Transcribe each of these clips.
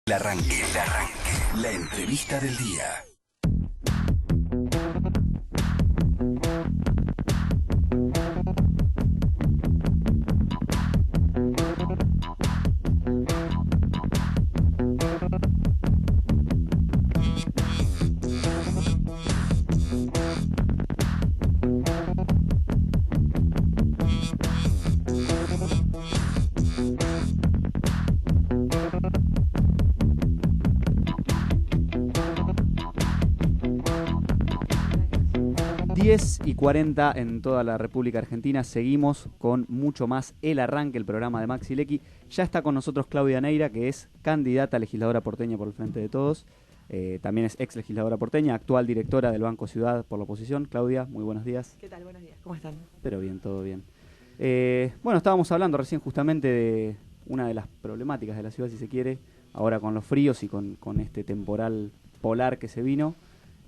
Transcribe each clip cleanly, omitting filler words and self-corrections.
El arranque. La entrevista del día. Y 40 en toda la República Argentina. Seguimos con mucho más El Arranque, el programa de Maxi Lecky. Ya está con nosotros Claudia Neira, que es candidata a legisladora porteña por el Frente de Todos. También es ex legisladora porteña, actual directora del Banco Ciudad por la oposición. Claudia, muy buenos días. ¿Qué tal? Buenos días. ¿Cómo están? Pero bien, todo bien. Bueno, estábamos hablando recién justamente de una de las problemáticas de la ciudad, si se quiere, ahora con los fríos y con este temporal polar que se vino.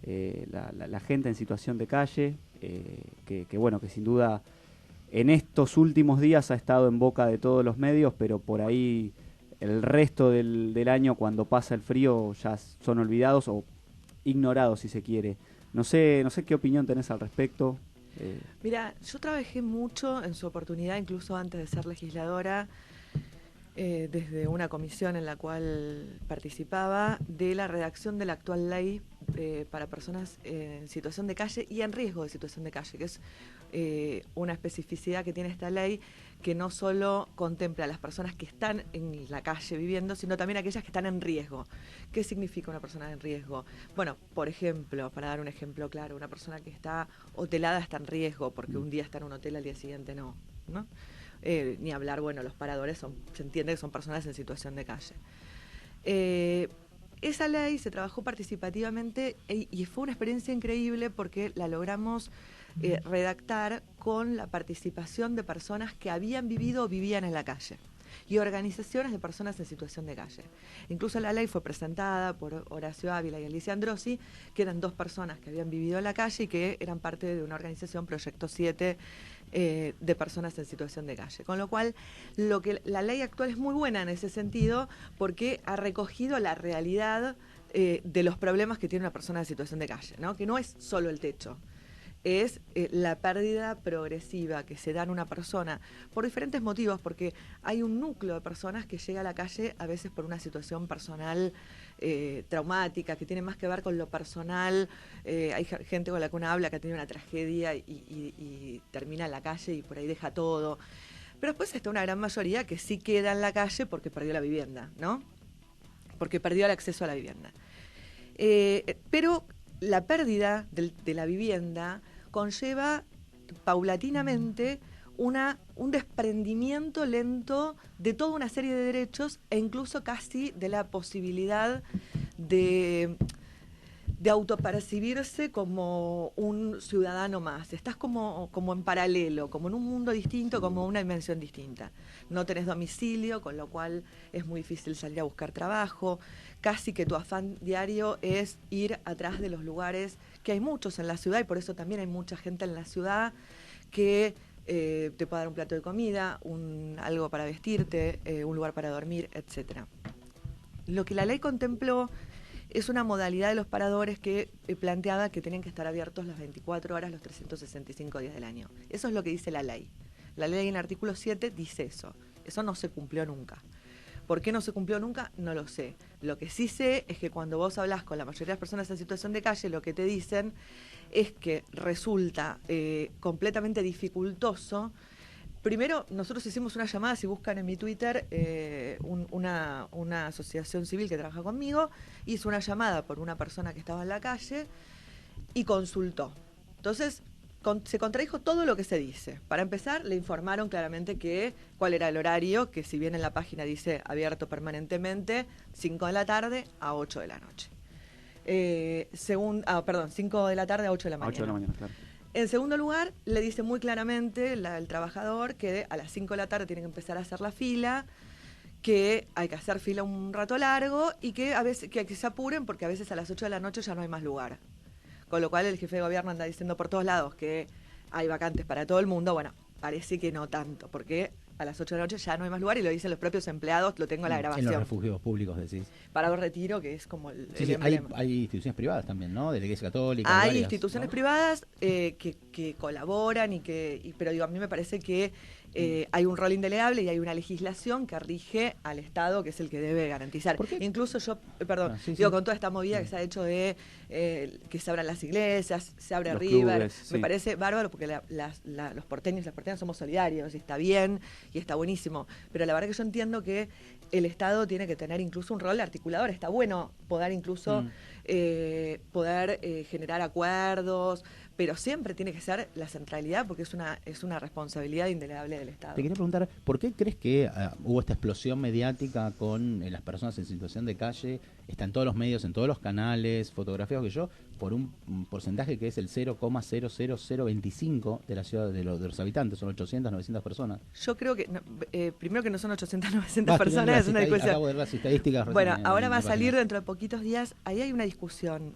La gente en situación de calle, que sin duda en estos últimos días ha estado en boca de todos los medios, pero por ahí el resto del año, cuando pasa el frío, ya son olvidados o ignorados, si se quiere. No sé qué opinión tenés al respecto. Mira, yo trabajé mucho en su oportunidad, incluso antes de ser legisladora, desde una comisión en la cual participaba, de la redacción de la actual ley para personas en situación de calle y en riesgo de situación de calle, que es una especificidad que tiene esta ley, que no solo contempla a las personas que están en la calle viviendo, sino también aquellas que están en riesgo. ¿Qué significa una persona en riesgo? Bueno, por ejemplo, para dar un ejemplo claro, una persona que está hotelada está en riesgo porque un día está en un hotel, al día siguiente no. Ni hablar, bueno, los paradores se entiende que son personas en situación de calle. Esa ley se trabajó participativamente y fue una experiencia increíble porque la logramos redactar con la participación de personas que habían vivido o vivían en la calle y organizaciones de personas en situación de calle. Incluso la ley fue presentada por Horacio Ávila y Alicia Androsi, que eran dos personas que habían vivido en la calle y que eran parte de una organización, Proyecto 7, de personas en situación de calle. Con lo cual, la ley actual es muy buena en ese sentido porque ha recogido la realidad de los problemas que tiene una persona en situación de calle, ¿no? Que no es solo el techo. Es la pérdida progresiva que se da en una persona por diferentes motivos, porque hay un núcleo de personas que llega a la calle a veces por una situación personal traumática, que tiene más que ver con lo personal. Hay gente con la que uno habla que ha tenido una tragedia y termina en la calle y por ahí deja todo. Pero después está una gran mayoría que sí queda en la calle porque perdió la vivienda, ¿no? Porque perdió el acceso a la vivienda. Pero la pérdida de la vivienda conlleva paulatinamente un desprendimiento lento de toda una serie de derechos e incluso casi de la posibilidad de autopercibirse como un ciudadano más. Estás como en paralelo, como en un mundo distinto, como una dimensión distinta. No tenés domicilio, con lo cual es muy difícil salir a buscar trabajo. Casi que tu afán diario es ir atrás de los lugares, que hay muchos en la ciudad y por eso también hay mucha gente en la ciudad que te puede dar un plato de comida, algo para vestirte, un lugar para dormir, etc. Lo que la ley contempló es una modalidad de los paradores que planteaba que tenían que estar abiertos las 24 horas, los 365 días del año. Eso es lo que dice la ley. La ley en el artículo 7 dice eso. Eso no se cumplió nunca. ¿Por qué no se cumplió nunca? No lo sé. Lo que sí sé es que cuando vos hablás con la mayoría de las personas en situación de calle, lo que te dicen es que resulta completamente dificultoso. Primero, nosotros hicimos una llamada, si buscan en mi Twitter, una asociación civil que trabaja conmigo, hizo una llamada por una persona que estaba en la calle y consultó. Entonces, se contradijo todo lo que se dice. Para empezar, le informaron claramente cuál era el horario, que si bien en la página dice abierto permanentemente, 5 de la tarde a 8 de la noche. 5 de la tarde a 8 de la mañana. 8 de la mañana, claro. En segundo lugar, le dice muy claramente el trabajador que a las 5 de la tarde tiene que empezar a hacer la fila, que hay que hacer fila un rato largo y que a veces que se apuren porque a veces a las 8 de la noche ya no hay más lugar. Con lo cual el jefe de gobierno anda diciendo por todos lados que hay vacantes para todo el mundo. Bueno, parece que no tanto, porque a las 8 de la noche ya no hay más lugar, y lo dicen los propios empleados, lo tengo en la En grabación. los refugios públicos, decís. Para un retiro, que es como el Sí, emblema. hay instituciones privadas también, ¿no? De la Iglesia Católica. Hay varias, instituciones ¿no? privadas que colaboran, pero digo, a mí me parece que hay un rol indelegable y hay una legislación que rige al Estado, que es el que debe garantizar. ¿Por qué? Incluso yo, perdón, Ah, sí, digo, sí. con toda esta movida que se ha hecho de que se abran las iglesias, se abre Los River, clubes, sí. me parece bárbaro porque los porteños y las porteñas somos solidarios y está bien y está buenísimo. Pero la verdad que yo entiendo que el Estado tiene que tener incluso un rol articulador. Está bueno poder incluso generar acuerdos, pero siempre tiene que ser la centralidad, porque es una responsabilidad indelegable del Estado. Te quería preguntar, ¿por qué crees que hubo esta explosión mediática con las personas en situación de calle? Está en todos los medios, en todos los canales, fotografiados que yo, por un porcentaje que es el 0,00025 de la ciudad de los habitantes, son 800, 900 personas. Yo creo que, primero que no son 800, 900 personas, es una discusión. Acabo de ver las estadísticas. Bueno, recién ahora en va a la salir página. dentro de poquitos días, ahí hay una discusión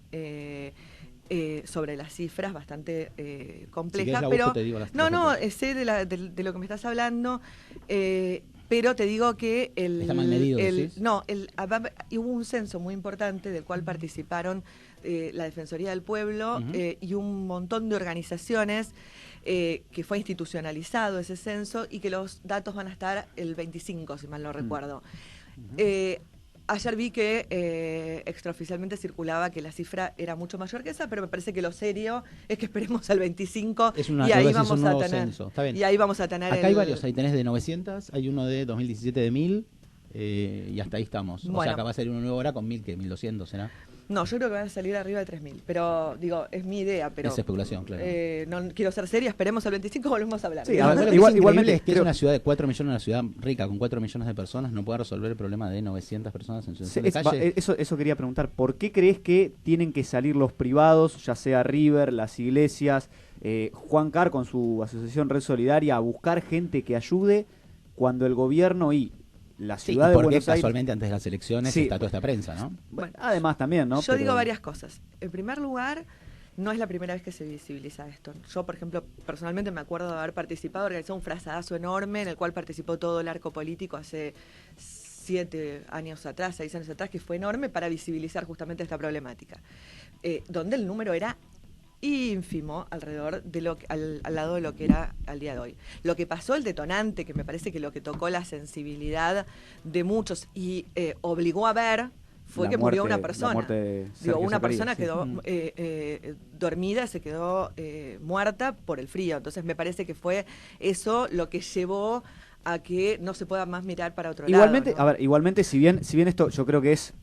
sobre las cifras bastante Si compleja, querés la pero busco, te digo las no, cifras. sé de lo que me estás hablando, pero te digo que ¿Está mal medido, decís? hubo un censo muy importante del cual participaron la Defensoría del Pueblo y un montón de organizaciones, que fue institucionalizado ese censo y que los datos van a estar el 25, si mal no recuerdo. Ayer vi que extraoficialmente circulaba que la cifra era mucho mayor que esa, pero me parece que lo serio es que esperemos al 25 y ahí vamos a tener censo. Está bien. y ahí vamos a tener Acá hay varios, ahí tenés de 900, hay uno de 2017 de 1000 y hasta ahí estamos. O Bueno. sea, acá va a salir uno nuevo ahora con 1000, que 1200 será. No, yo creo que van a salir arriba de 3.000, pero digo, es mi idea, pero Es especulación, claro. no quiero ser seria, esperemos al 25, volvemos a hablar. Sí, Lo a que ver, es igualmente increíble es que es creo- una ciudad de 4 millones, una ciudad rica con 4 millones de personas, no puede resolver el problema de 900 personas en situación de calle. Eso quería preguntar. ¿Por qué crees que tienen que salir los privados, ya sea River, las iglesias, Juan Carr con su asociación Red Solidaria, a buscar gente que ayude cuando el gobierno y la Sí, ciudad y de porque Buenos Aires... casualmente antes de las elecciones Sí. está toda esta prensa, ¿no? Bueno, Además también, ¿no? yo digo Pero- varias cosas. En primer lugar, no es la primera vez que se visibiliza esto. Yo, por ejemplo, personalmente me acuerdo de haber participado, organizado un frazadazo enorme en el cual participó todo el arco político hace 7 años atrás, 6 años atrás, que fue enorme para visibilizar justamente esta problemática. Donde el número era ínfimo alrededor de al lado de lo que era al día de hoy. Lo que pasó, el detonante, que me parece que lo que tocó la sensibilidad de muchos y obligó a ver, fue La que murió muerte- una persona. la muerte de Sergio Una Zacarías, persona sí. quedó dormida, se quedó muerta por el frío. Entonces me parece que fue eso lo que llevó a que no se pueda más mirar para otro Igualmente, lado, ¿no? a ver, igualmente si bien esto yo creo que es,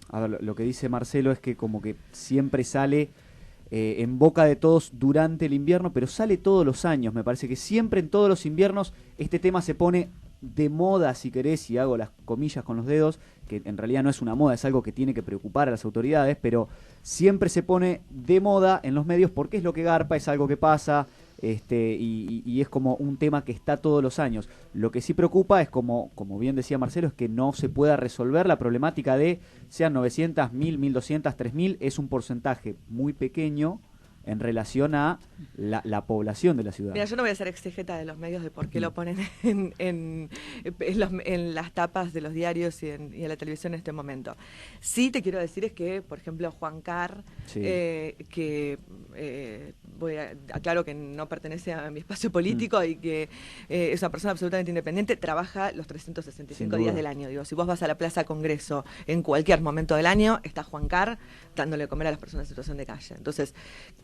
a ver, lo que dice Marcelo es que como que siempre sale en boca de todos durante el invierno, pero sale todos los años. Me parece que siempre en todos los inviernos este tema se pone de moda, si querés, y hago las comillas con los dedos, que en realidad no es una moda, es algo que tiene que preocupar a las autoridades, pero siempre se pone de moda en los medios porque es lo que garpa, es algo que pasa, y es como un tema que está todos los años. Lo que sí preocupa es, como bien decía Marcelo, es que no se pueda resolver la problemática de, sean 900, 1000, 1200, 3000, es un porcentaje muy pequeño en relación a la población de la ciudad. Mira, yo no voy a ser exégeta de los medios de por qué lo ponen en las tapas de los diarios y en la televisión en este momento. Sí te quiero decir es que, por ejemplo, Juan Carr, Sí. aclaro que no pertenece a mi espacio político y que es una persona absolutamente independiente, trabaja los 365 Sin duda. días del año. Digo, si vos vas a la Plaza Congreso en cualquier momento del año, está Juan Carr dándole de comer a las personas en situación de calle. Entonces,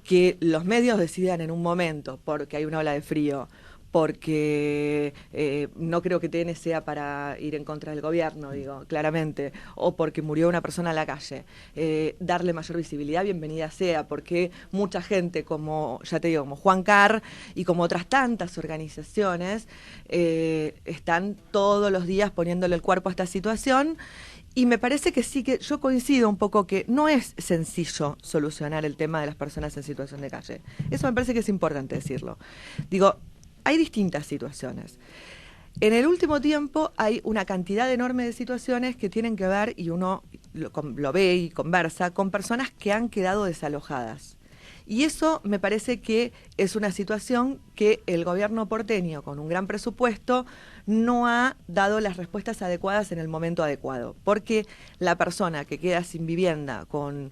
que los medios decidan en un momento, porque hay una ola de frío, porque no creo que TN sea para ir en contra del gobierno, digo, claramente, o porque murió una persona en la calle, darle mayor visibilidad, bienvenida sea, porque mucha gente como, ya te digo, como Juan Carr y como otras tantas organizaciones, están todos los días poniéndole el cuerpo a esta situación. Y me parece que sí, que yo coincido un poco que no es sencillo solucionar el tema de las personas en situación de calle. Eso me parece que es importante decirlo. Digo, hay distintas situaciones. En el último tiempo hay una cantidad enorme de situaciones que tienen que ver, y uno lo ve y conversa, con personas que han quedado desalojadas. Y eso me parece que es una situación que el gobierno porteño, con un gran presupuesto, no ha dado las respuestas adecuadas en el momento adecuado. Porque la persona que queda sin vivienda, con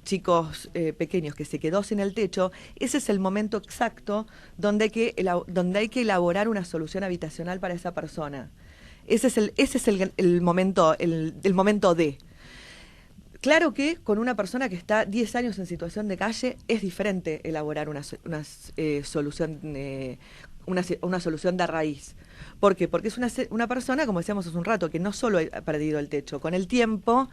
chicos pequeños que se quedó sin el techo, ese es el momento exacto donde hay que elaborar una solución habitacional para esa persona. Ese es el momento, el momento D. Claro que con una persona que está 10 años en situación de calle es diferente elaborar una solución de raíz. ¿Por qué? Porque es una persona, como decíamos hace un rato, que no solo ha perdido el techo, con el tiempo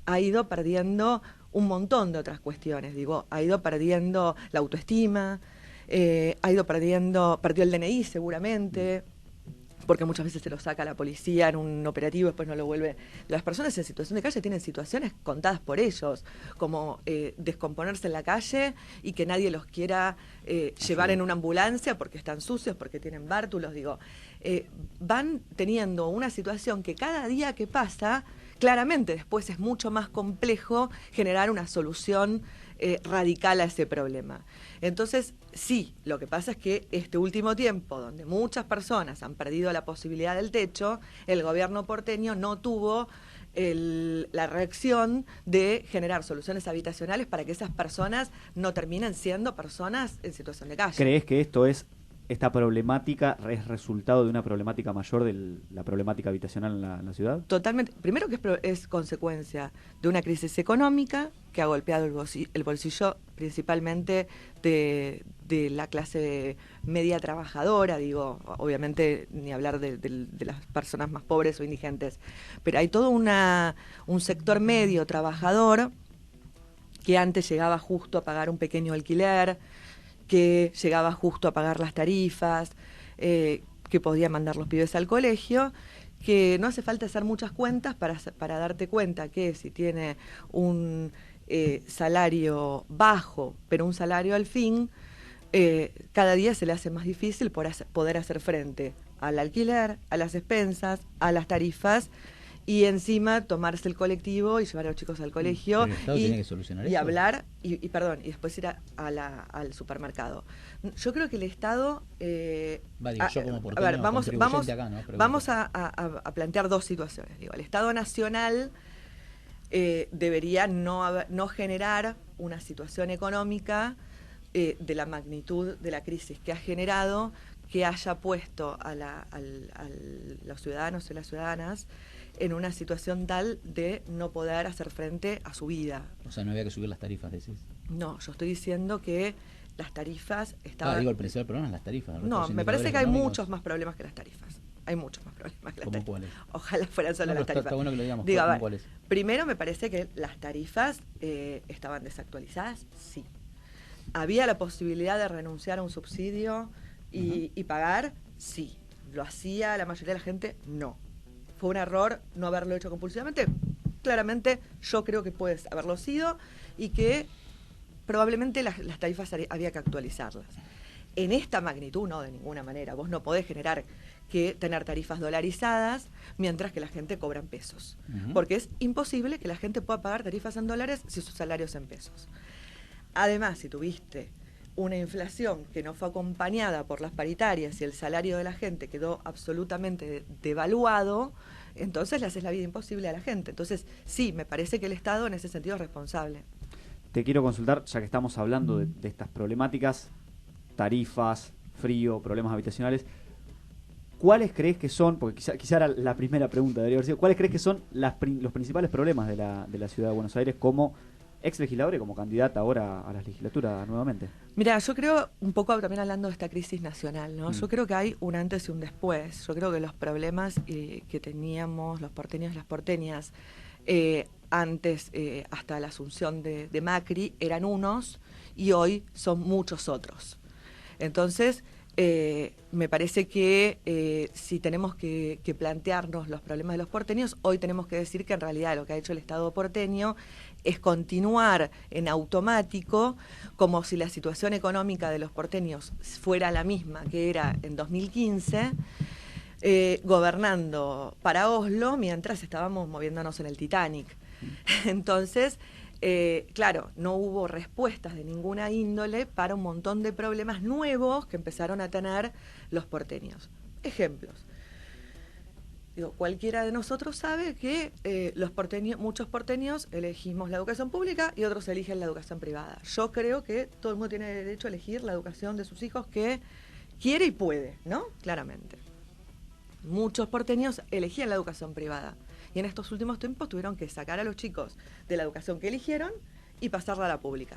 ha ido perdiendo un montón de otras cuestiones. Ha ido perdiendo la autoestima, perdió el DNI seguramente, porque muchas veces se lo saca la policía en un operativo, después no lo vuelve. Las personas en situación de calle tienen situaciones contadas por ellos, como descomponerse en la calle y que nadie los quiera llevar en una ambulancia porque están sucios, porque tienen bártulos. Van teniendo una situación que cada día que pasa, claramente después es mucho más complejo generar una solución radical a ese problema. Entonces, sí, lo que pasa es que este último tiempo, donde muchas personas han perdido la posibilidad del techo, el gobierno porteño no tuvo la reacción de generar soluciones habitacionales para que esas personas no terminen siendo personas en situación de calle. ¿Crees que esta problemática es resultado de una problemática mayor de la problemática habitacional en la ciudad? Totalmente. Primero que es consecuencia de una crisis económica que ha golpeado el bolsillo principalmente de la clase media trabajadora, obviamente ni hablar de las personas más pobres o indigentes, pero hay todo un sector medio trabajador que antes llegaba justo a pagar un pequeño alquiler, que llegaba justo a pagar las tarifas, que podía mandar los pibes al colegio, que no hace falta hacer muchas cuentas para darte cuenta que si tiene un salario bajo, pero un salario al fin, cada día se le hace más difícil poder hacer frente al alquiler, a las expensas, a las tarifas, y encima tomarse el colectivo y llevar a los chicos al colegio el Estado tiene que solucionar eso. Hablar y después ir al supermercado. Yo creo que el Estado yo como porteño, vamos a plantear dos situaciones. El Estado nacional debería no generar una situación económica de la magnitud de la crisis que ha generado, que haya puesto a los ciudadanos y las ciudadanas en una situación tal de no poder hacer frente a su vida. O sea, no había que subir las tarifas, decís. No, yo estoy diciendo que las tarifas estaban... el principal problema es las tarifas. No, me parece que hay muchos más problemas que las tarifas. Hay muchos más problemas que las tarifas. ¿Cuáles? Ojalá fueran solo las tarifas. Está bueno que lo digamos. ¿Cuáles? Primero, me parece que las tarifas estaban desactualizadas, sí. ¿Había la posibilidad de renunciar a un subsidio y pagar? Sí. ¿Lo hacía la mayoría de la gente? No. ¿Fue un error no haberlo hecho compulsivamente? Claramente yo creo que puede haberlo sido y que probablemente las tarifas había que actualizarlas. En esta magnitud no, de ninguna manera. Vos no podés tener tarifas dolarizadas mientras que la gente cobra en pesos. Porque es imposible que la gente pueda pagar tarifas en dólares si su salario es en pesos. Además, si tuviste una inflación que no fue acompañada por las paritarias y el salario de la gente quedó absolutamente devaluado, entonces le haces la vida imposible a la gente. Entonces, sí, me parece que el Estado en ese sentido es responsable. Te quiero consultar, ya que estamos hablando de estas problemáticas, tarifas, frío, problemas habitacionales, ¿cuáles crees que son, porque quizá era la primera pregunta, debería haber sido, ¿cuáles crees que son los principales problemas de la ciudad de Buenos Aires como ex legisladora y como candidata ahora a la legislatura nuevamente? Mira, yo creo, un poco también hablando de esta crisis nacional, ¿no? Yo creo que hay un antes y un después. Yo creo que los problemas que teníamos los porteños y las porteñas antes, hasta la asunción de Macri, eran unos y hoy son muchos otros. Entonces, me parece que si tenemos que plantearnos los problemas de los porteños, hoy tenemos que decir que en realidad lo que ha hecho el Estado porteño es continuar en automático, como si la situación económica de los porteños fuera la misma que era en 2015, gobernando para Oslo mientras estábamos moviéndonos en el Titanic. Entonces, Claro, no hubo respuestas de ninguna índole para un montón de problemas nuevos que empezaron a tener los porteños. Ejemplos. Digo, cualquiera de nosotros sabe que muchos porteños elegimos la educación pública y otros eligen la educación privada. Yo creo que todo el mundo tiene derecho a elegir la educación de sus hijos que quiere y puede, ¿no? Claramente. Muchos porteños elegían la educación privada y en estos últimos tiempos tuvieron que sacar a los chicos de la educación que eligieron y pasarla a la pública.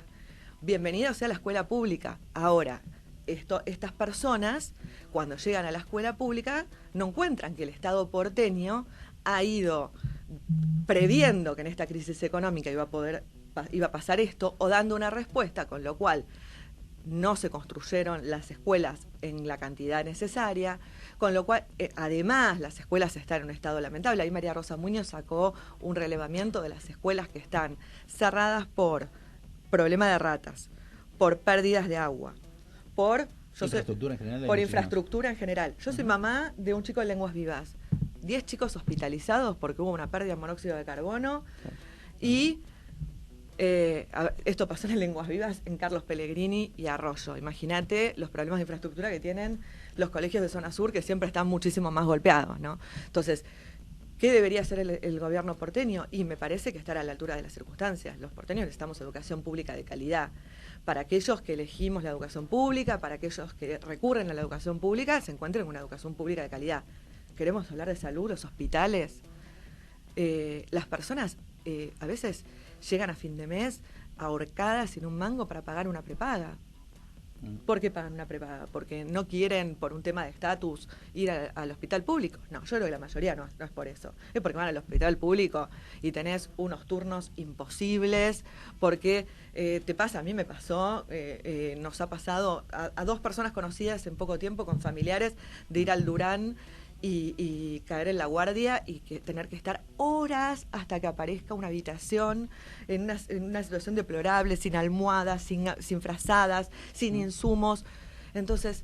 Bienvenida sea la escuela pública. Ahora, estas personas, cuando llegan a la escuela pública, no encuentran que el Estado porteño ha ido previendo que en esta crisis económica iba a pasar esto, o dando una respuesta, con lo cual no se construyeron las escuelas en la cantidad necesaria, con lo cual, además, las escuelas están en un estado lamentable. Ahí María Rosa Muñoz sacó un relevamiento de las escuelas que están cerradas por problema de ratas, por pérdidas de agua, por infraestructura en general. Yo soy mamá de un chico de lenguas vivas, 10 chicos hospitalizados porque hubo una pérdida de monóxido de carbono y esto pasó en lenguas vivas en Carlos Pellegrini y Arroyo. Imagínate los problemas de infraestructura que tienen los colegios de zona sur, que siempre están muchísimo más golpeados, ¿no? Entonces, ¿qué debería hacer el gobierno porteño? Y me parece que estar a la altura de las circunstancias. Los porteños necesitamos educación pública de calidad. Para aquellos que elegimos la educación pública, para aquellos que recurren a la educación pública, se encuentren en una educación pública de calidad. Queremos hablar de salud, los hospitales. Las personas a veces llegan a fin de mes ahorcadas sin un mango para pagar una prepaga. ¿Por qué pagan una prepaga? Porque no quieren, por un tema de estatus, ir al hospital público. No, yo creo que la mayoría no es por eso. Es porque van al hospital público y tenés unos turnos imposibles, porque a mí me pasó, nos ha pasado a 2 personas conocidas en poco tiempo con familiares de ir al Durán y caer en la guardia y tener que estar horas hasta que aparezca una habitación en una situación deplorable, sin almohadas, sin frazadas, sin insumos. Entonces,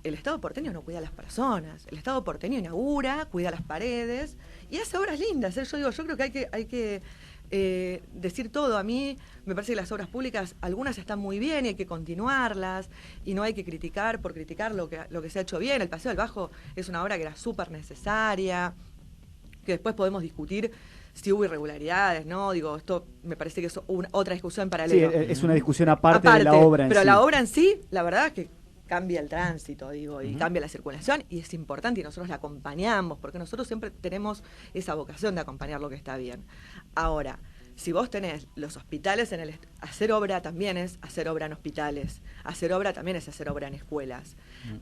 el Estado porteño no cuida a las personas. El Estado porteño inaugura, cuida las paredes y hace obras lindas. Yo creo que hay que decir todo. A mí me parece que las obras públicas, algunas están muy bien y hay que continuarlas y no hay que criticar por criticar lo que se ha hecho bien. El Paseo del Bajo es una obra que era súper necesaria, que después podemos discutir si hubo irregularidades, ¿no? Digo, esto me parece que es otra discusión paralela. Sí, es una discusión aparte de la obra en sí. Pero la obra en sí, la verdad es que cambia el tránsito, y cambia la circulación, y es importante, y nosotros la acompañamos, porque nosotros siempre tenemos esa vocación de acompañar lo que está bien. Ahora, si vos tenés los hospitales hacer obra también es hacer obra en hospitales, hacer obra también es hacer obra en escuelas,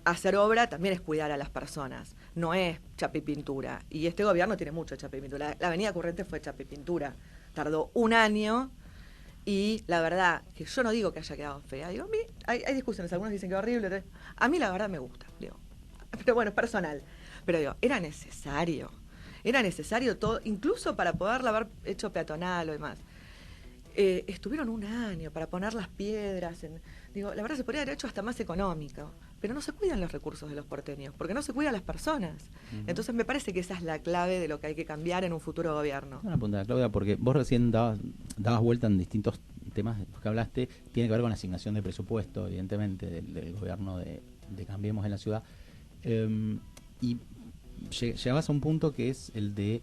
hacer obra también es cuidar a las personas, no es chapa y pintura, y este gobierno tiene mucho chapa y pintura. La avenida Corrientes fue chapa y pintura, tardó 1 año. Y la verdad, que yo no digo que haya quedado fea. Digo, a mí hay discusiones, algunos dicen que es horrible. A mí la verdad me gusta, digo. Pero bueno, es personal. Pero digo, era necesario todo, incluso para poderla haber hecho peatonal o demás. Estuvieron 1 año para poner las piedras. Digo, la verdad se podría haber hecho hasta más económico. Pero no se cuidan los recursos de los porteños, porque no se cuidan las personas. Entonces me parece que esa es la clave de lo que hay que cambiar en un futuro gobierno. Una punta, Claudia, porque vos recién dabas vuelta en distintos temas de los que hablaste, tiene que ver con la asignación de presupuesto, evidentemente, del gobierno de Cambiemos en la ciudad. Y llegabas a un punto que es el de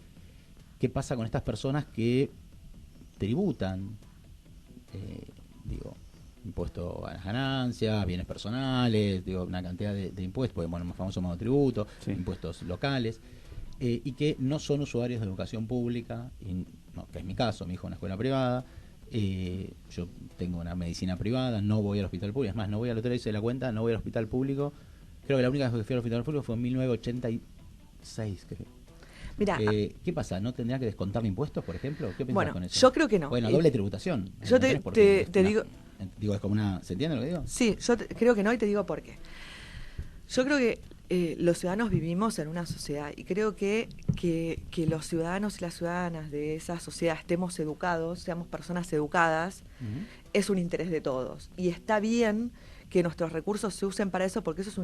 qué pasa con estas personas que tributan, impuesto a las ganancias, bienes personales, una cantidad de impuestos, porque el más famoso monotributo, sí, impuestos locales, y que no son usuarios de educación pública, que es mi caso, mi hijo en una escuela privada, yo tengo una medicina privada, no voy al hospital público, es más, no voy al hotel, hice la cuenta, no voy al hospital público, creo que la única vez que fui al hospital público fue en 1986, creo. Mirá, ¿qué pasa? ¿No tendría que descontar impuestos, por ejemplo? ¿Qué pensás con eso? Yo creo que no. Bueno, doble tributación. Yo te digo... es como una... ¿Se entiende lo que digo? Sí, creo que no, y te digo por qué. Yo creo que los ciudadanos vivimos en una sociedad y creo que los ciudadanos y las ciudadanas de esa sociedad estemos educados, seamos personas educadas, es un interés de todos. Y está bien que nuestros recursos se usen para eso porque eso es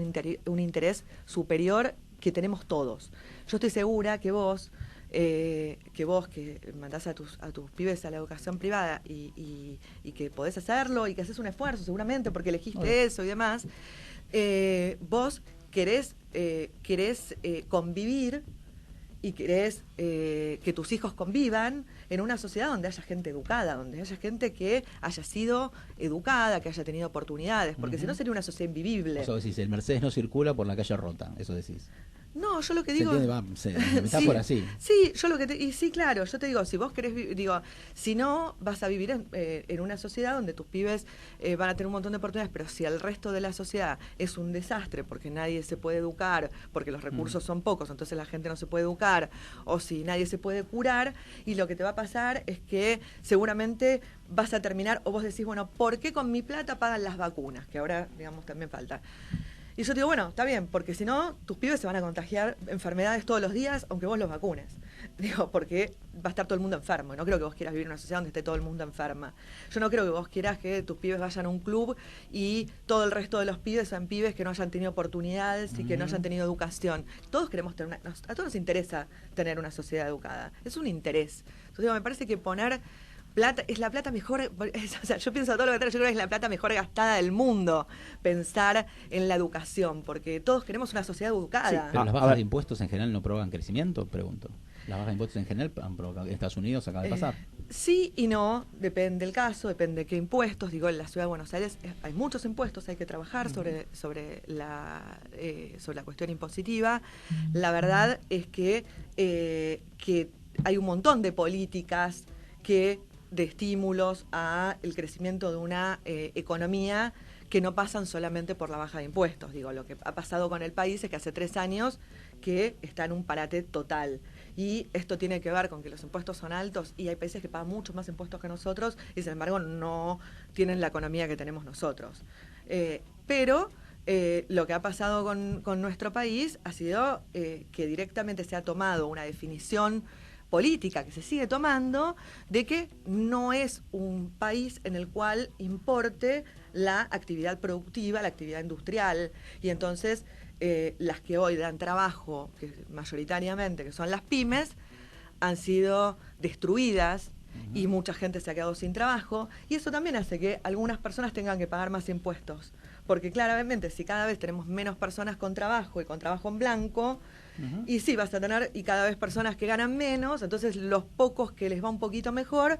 un interés superior que tenemos todos. Yo estoy segura que vos, que vos que mandás a tus pibes a la educación privada y que podés hacerlo y que haces un esfuerzo seguramente porque elegiste eso y demás, vos querés convivir y querés que tus hijos convivan en una sociedad donde haya gente educada, donde haya gente que haya sido educada, que haya tenido oportunidades, porque si no sería una sociedad invivible. Eso decís, el Mercedes no circula por la calle rota, eso decís. No, yo lo que digo... Metáfora así. Sí, yo lo que y sí, claro, yo te digo, si vos querés, si no, vas a vivir en una sociedad donde tus pibes van a tener un montón de oportunidades, pero si el resto de la sociedad es un desastre, porque nadie se puede educar, porque los recursos son pocos, entonces la gente no se puede educar, o si nadie se puede curar, y lo que te va a pasar es que seguramente vas a terminar, o vos decís, bueno, ¿por qué con mi plata pagan las vacunas? Que ahora, digamos, también falta. Y yo te digo, bueno, está bien, porque si no, tus pibes se van a contagiar enfermedades todos los días, aunque vos los vacunes. Digo, porque va a estar todo el mundo enfermo. No creo que vos quieras vivir en una sociedad donde esté todo el mundo enferma. Yo no creo que vos quieras que tus pibes vayan a un club y todo el resto de los pibes sean pibes que no hayan tenido oportunidades y que no hayan tenido educación. Todos queremos tener a todos nos interesa tener una sociedad educada. Es un interés. Entonces, digo, me parece que poner... plata, es la plata mejor, o sea, yo pienso todo lo que yo creo que es la plata mejor gastada del mundo, pensar en la educación, porque todos queremos una sociedad educada. Sí, pero las bajas de impuestos en general no provocan crecimiento, pregunto. Las bajas de impuestos en general han provocado, en Estados Unidos acaba de pasar. Sí y no, depende del caso, depende de qué impuestos. Digo, en la ciudad de Buenos Aires hay muchos impuestos, hay que trabajar sobre la cuestión impositiva. La verdad es que hay un montón de políticas de estímulos a el crecimiento de una economía que no pasan solamente por la baja de impuestos. Digo, lo que ha pasado con el país es que hace 3 años que está en un parate total. Y esto tiene que ver con que los impuestos son altos y hay países que pagan mucho más impuestos que nosotros y sin embargo no tienen la economía que tenemos nosotros. Pero lo que ha pasado con nuestro país ha sido que directamente se ha tomado una definición política que se sigue tomando de que no es un país en el cual importe la actividad productiva, la actividad industrial, y entonces las que hoy dan trabajo, que mayoritariamente que son las pymes, han sido destruidas y mucha gente se ha quedado sin trabajo, y eso también hace que algunas personas tengan que pagar más impuestos, porque claramente si cada vez tenemos menos personas con trabajo y con trabajo en blanco, y sí, vas a tener y cada vez personas que ganan menos, entonces los pocos que les va un poquito mejor,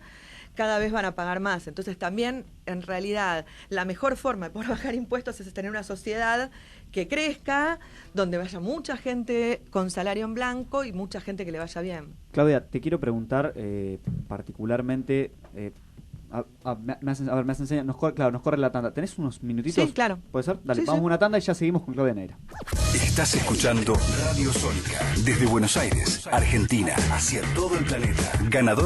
cada vez van a pagar más. Entonces también, en realidad, la mejor forma de poder bajar impuestos es tener una sociedad que crezca, donde vaya mucha gente con salario en blanco y mucha gente que le vaya bien. Claudia, te quiero preguntar particularmente... me has enseñado, nos corre la tanda. ¿Tenés unos minutitos? Sí, claro. ¿Puede ser? Dale, Sí, vamos sí. a una tanda y ya seguimos con Claudia Neira. Estás escuchando Radio Sónica desde Buenos Aires, Argentina, hacia todo el planeta. Ganador